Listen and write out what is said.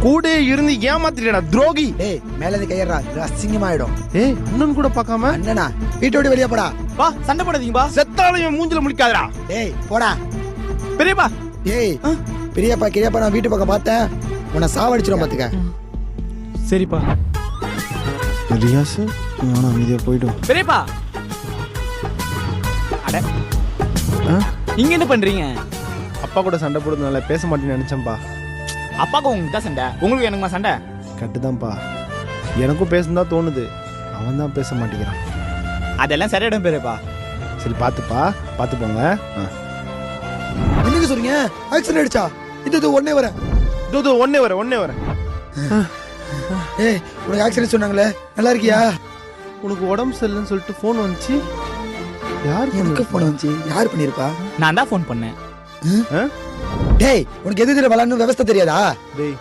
கூட இருந்து ஏமாத்திட்டா துரோகி. ஏய் மேல இருந்து கையறா, அசிங்கமாயிடும். ஏய் அண்ணன் கூட பார்க்காம அண்ணனா வீட்டை விட்டு வெளியே போடா. பா சண்டை போடாதீங்கப்பா. செத்தாலையும் மூஞ்சில முடிக்காதடா. ஏய் போடா. பெரியப்பா. ஏய் பெரியப்பா கிரியப்பா நான் வீட்டு பக்கம் பார்த்தேன், உன்னை சாவடிச்சிடும் பாத்துக்க. சரிப்பா. ரியாஸ் நான் அமைதியா போய்டும். பெரியப்பா. அட நீங்க என்ன பண்றீங்க? அப்பா கூட சண்டை போடுறதுனால பேச மாட்டேன்னு நினைச்சேன்ப்பா. அப்பாக்கு உங்களுக்கு தான் சண்டை, உங்களுக்கு எனக்குமா சண்டை? கட்டுதான்ப்பா, எனக்கும் பேசணும் தோணுது, அவன் தான் பேச மாட்டேங்கிறான். அதெல்லாம் சரியிடும் பெரியப்பா. சரி பார்த்துப்பா, பார்த்து போங்க. என்னங்க சொல்றீங்க? ஆக்சிடென்ட் ஆயிடுச்சா? இது ஒன்னே வரேன். இதோ ஒன்னே வரேன். ஏய் உனக்கு ஆக்சிடென்ட் சொன்னாங்களே, நல்லா இருக்கியா? உனக்கு உடம்பு சரியில்லைன்னு சொல்லிட்டு ஃபோன் வந்துச்சு. யார் எனக்கு ஃபோன் வந்துச்சு? யார் பண்ணிருப்பா? நான் தான் ஃபோன் பண்ணேன். டேய் உனக்கு எது விளையாடணும் விவசாய தெரியாதா? டேய்